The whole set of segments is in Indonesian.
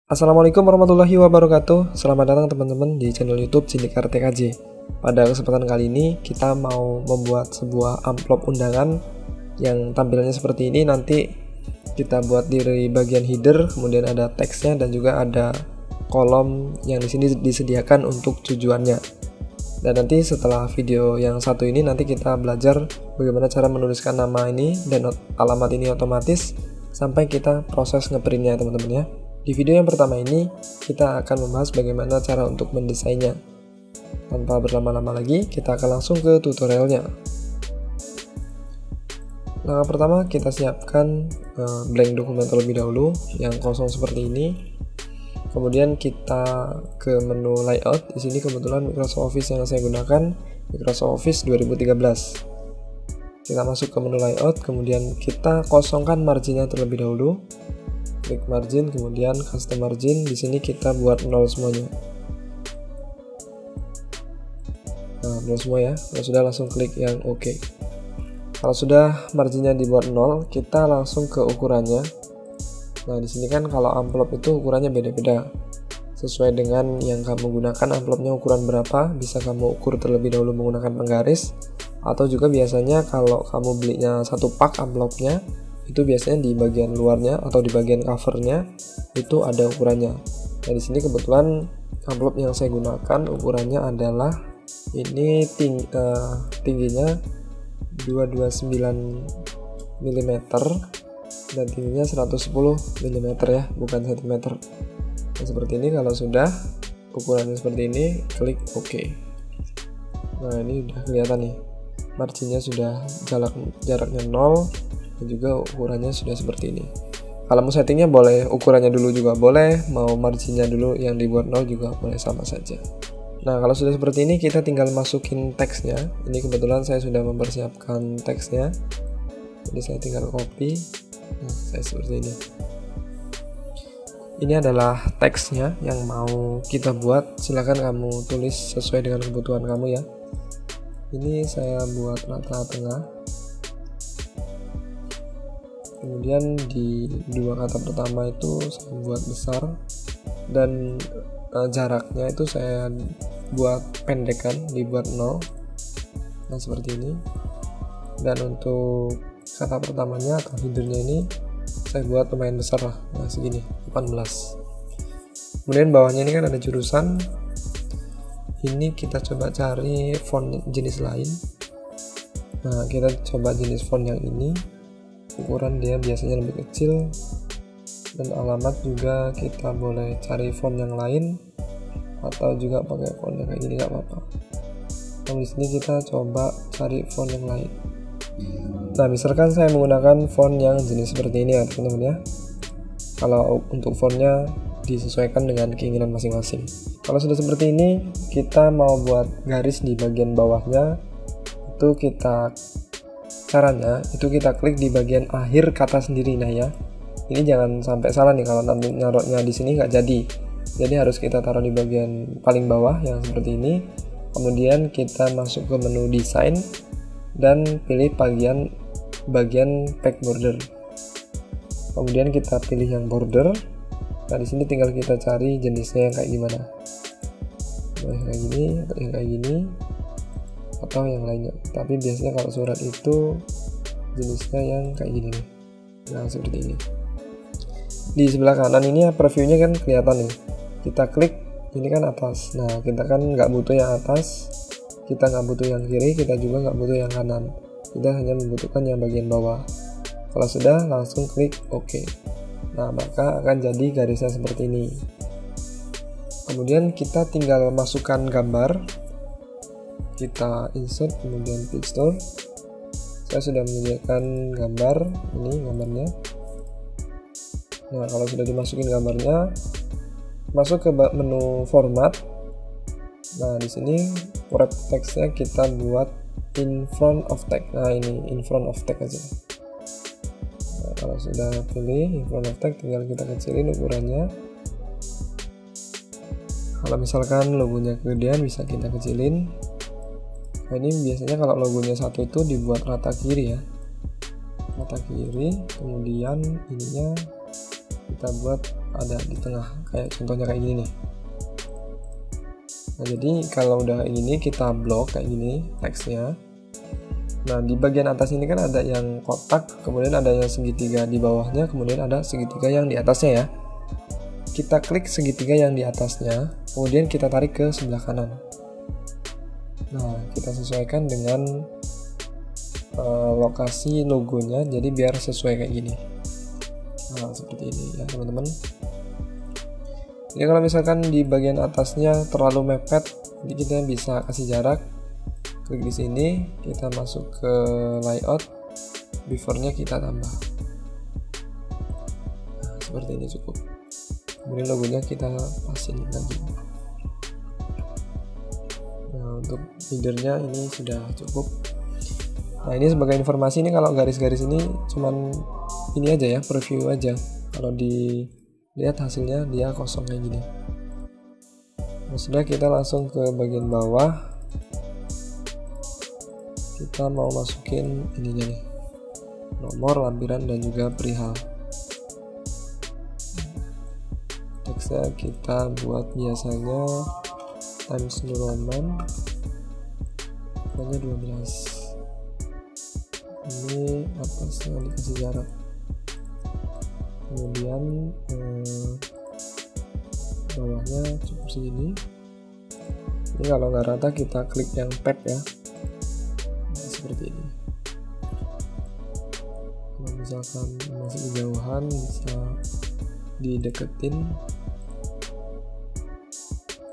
Assalamualaikum warahmatullahi wabarakatuh. Selamat datang teman-teman di channel YouTube Cindikar TKJ. Pada kesempatan kali ini kita mau membuat sebuah amplop undangan yang tampilannya seperti ini. Nanti kita buat di bagian header, kemudian ada teksnya dan juga ada kolom yang di sini disediakan untuk tujuannya. Dan nanti setelah video yang satu ini nanti kita belajar bagaimana cara menuliskan nama ini dan alamat ini otomatis sampai kita proses ngeprintnya teman-teman ya. Di video yang pertama ini kita akan membahas bagaimana cara untuk mendesainnya. Tanpa berlama-lama lagi, kita akan langsung ke tutorialnya. Langkah pertama kita siapkan blank dokumen terlebih dahulu yang kosong seperti ini. Kemudian kita ke menu layout. Di sini kebetulan Microsoft Office yang saya gunakan Microsoft Office 2013. Kita masuk ke menu layout, kemudian kita kosongkan marginnya terlebih dahulu. Klik margin, kemudian custom margin. Di sini kita buat 0 semuanya. Nah, 0 semua ya. Kalau sudah langsung klik yang OK. Kalau sudah marginnya dibuat 0, kita langsung ke ukurannya. Nah, di sini kan kalau amplop itu ukurannya beda-beda. Sesuai dengan yang kamu gunakan amplopnya ukuran berapa, bisa kamu ukur terlebih dahulu menggunakan penggaris. Atau juga biasanya kalau kamu belinya satu pak amplopnya, itu biasanya di bagian luarnya atau di bagian covernya itu ada ukurannya. Nah, di sini kebetulan amplop yang saya gunakan ukurannya adalah ini tingginya 229 mm dan tingginya 110 mm ya, bukan cm. Nah, seperti ini. Kalau sudah ukurannya seperti ini, klik OK. Nah, ini udah kelihatan nih, marginnya sudah jaraknya 0 dan juga ukurannya sudah seperti ini. Kalau mau settingnya boleh ukurannya dulu juga boleh, mau marginnya dulu yang dibuat 0 juga boleh, sama saja. Nah, kalau sudah seperti ini kita tinggal masukin teksnya. Ini kebetulan saya sudah mempersiapkan teksnya, jadi saya tinggal copy. Nah, saya seperti ini. Ini adalah teksnya yang mau kita buat. Silahkan kamu tulis sesuai dengan kebutuhan kamu ya. Ini saya buat rata tengah. Kemudian di dua kata pertama itu saya buat besar dan jaraknya itu saya buat pendekkan, dibuat 0. Nah, seperti ini. Dan untuk kata pertamanya atau headernya ini saya buat lumayan besar lah, nah segini, 18. Kemudian bawahnya ini kan ada jurusan. Ini kita coba cari font jenis lain. Nah, kita coba jenis font yang ini. Ukuran dia biasanya lebih kecil. Dan alamat juga kita boleh cari font yang lain, atau juga pakai font yang kayak gini nggak apa-apa. Nah, di sini kita coba cari font yang lain. Nah, misalkan saya menggunakan font yang jenis seperti ini ya teman-teman ya. Kalau untuk fontnya disesuaikan dengan keinginan masing-masing. Kalau sudah seperti ini, kita mau buat garis di bagian bawahnya. Itu caranya itu kita klik di bagian akhir kata sendiri. Nah ya, ini jangan sampai salah nih, kalau nanti naruhnya di sini nggak jadi. Jadi harus kita taruh di bagian paling bawah yang seperti ini. Kemudian kita masuk ke menu desain dan pilih bagian back border. Kemudian kita pilih yang border. Nah, di sini tinggal kita cari jenisnya yang kayak gimana. Yang kayak gini, atau yang kayak gini, atau yang lainnya. Tapi biasanya kalau surat itu jenisnya yang kayak gini nih. Nah, seperti ini. Di sebelah kanan ini previewnya kan kelihatan nih. Kita klik, ini kan atas. Nah, kita kan nggak butuh yang atas, kita nggak butuh yang kiri, kita juga nggak butuh yang kanan. Kita hanya membutuhkan yang bagian bawah. Kalau sudah, langsung klik OK. Nah, maka akan jadi garisnya seperti ini. Kemudian kita tinggal masukkan gambar. Kita insert, kemudian pixel. Saya sudah menyediakan gambar, ini gambarnya. Nah, kalau sudah dimasukin gambarnya, masuk ke menu format. Nah, di sini wrap text-nya kita buat in front of text. Nah, ini in front of text aja. Nah, kalau sudah pilih in front of text, tinggal kita kecilin ukurannya. Kalau misalkan logonya kegedean, bisa kita kecilin. Nah, ini biasanya kalau logonya satu itu dibuat rata kiri ya, rata kiri. Kemudian ininya kita buat ada di tengah, kayak contohnya kayak gini nih. Nah, jadi kalau udah ini kita blok kayak gini teksnya. Nah, di bagian atas ini kan ada yang kotak, kemudian ada yang segitiga di bawahnya, kemudian ada segitiga yang di atasnya ya. Kita klik segitiga yang di atasnya, kemudian kita tarik ke sebelah kanan. Nah, kita sesuaikan dengan lokasi logonya, jadi biar sesuai kayak gini. Nah, seperti ini ya teman-teman. Jadi kalau misalkan di bagian atasnya terlalu mepet, jadi kita bisa kasih jarak. Klik di sini, kita masuk ke layout, beforenya kita tambah. Nah, seperti ini cukup. Kemudian logonya kita pasin lagi. Nah, untuk headernya ini sudah cukup. Nah, ini sebagai informasi, ini kalau garis-garis ini cuman ini aja ya, preview aja. Kalau dilihat hasilnya dia kosong kayak gini. Nah, sudah, kita langsung ke bagian bawah. Kita mau masukin ininya nih, nomor, lampiran, dan juga perihal. Teksnya kita buat biasanya Times New Roman, pokoknya 12. Ini atasnya dikasih jarak. Kemudian bawahnya cukup segini. Ini kalau nggak rata kita klik yang tab ya. Nah, seperti ini. Kalau misalkan masih kejauhan bisa dideketin.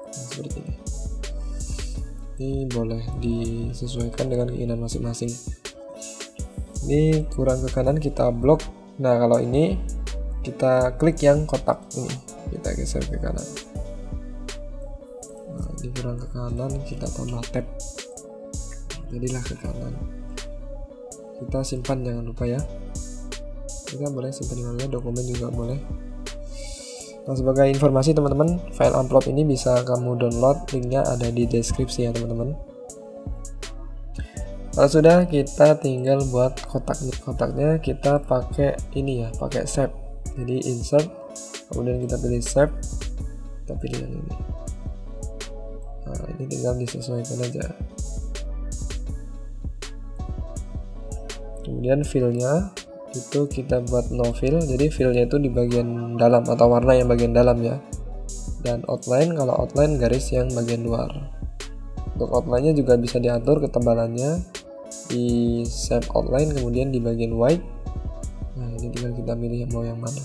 Nah, seperti ini. Ini boleh disesuaikan dengan keinginan masing-masing. Ini kurang ke kanan kita blok. Nah, kalau ini kita klik yang kotak ini, kita geser ke kanan. Nah, ini kurang ke kanan, kita tambah tab, jadilah ke kanan. Kita simpan, jangan lupa ya. Kita boleh simpan di mana, dokumen juga boleh. Nah, sebagai informasi teman-teman, file amplop ini bisa kamu download, linknya ada di deskripsi ya teman-teman. Kalau sudah, kita tinggal buat kotaknya kita pakai ini ya, pakai shape. Jadi insert, kemudian kita pilih shape, kita pilih yang ini. Nah, ini tinggal disesuaikan aja. Kemudian fill-nya itu kita buat no fill, jadi fill-nya itu di bagian dalam atau warna yang bagian dalam ya. Dan outline, kalau outline garis yang bagian luar. Untuk outline-nya juga bisa diatur ketebalannya di shape outline, kemudian di bagian white. Nah, ini tinggal kita pilih mau yang mana.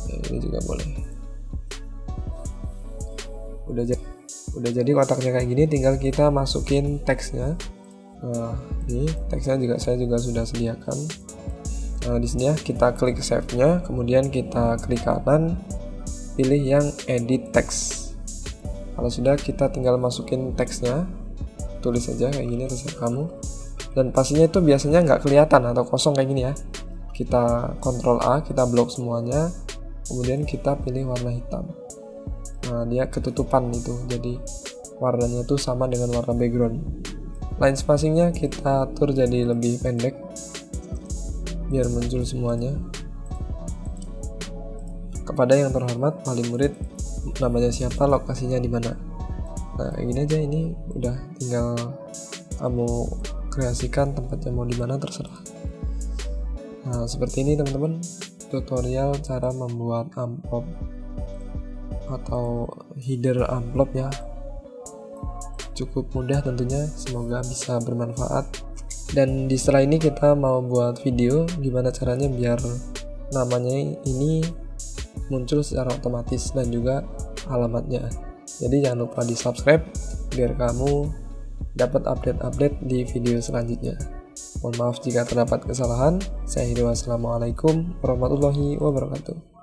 Nah, ini juga boleh. Udah jadi kotaknya kayak gini, tinggal kita masukin teksnya. Nah, ini teksnya juga saya sudah sediakan. Nah, di sini ya kita klik save-nya, kemudian kita klik kanan, pilih yang edit text. Kalau sudah, kita tinggal masukin teksnya, tulis aja kayak gini, terserah kamu. Dan pastinya itu biasanya nggak kelihatan atau kosong kayak gini ya. Kita Ctrl A, kita blok semuanya, kemudian kita pilih warna hitam. Nah, dia ketutupan itu, jadi warnanya itu sama dengan warna background. Line spacingnya kita atur jadi lebih pendek biar muncul semuanya. Kepada yang terhormat wali murid, namanya siapa, lokasinya di mana. Nah, ini aja, ini udah tinggal kamu kreasikan tempatnya mau di mana, terserah. Nah, seperti ini teman-teman tutorial cara membuat amplop atau header amplop ya. Cukup mudah tentunya, semoga bisa bermanfaat. Dan di setelah ini kita mau buat video gimana caranya biar namanya ini muncul secara otomatis dan juga alamatnya. Jadi jangan lupa di subscribe biar kamu dapat update-update di video selanjutnya. Mohon maaf jika terdapat kesalahan. Saya Hidayat, wassalamualaikum warahmatullahi wabarakatuh.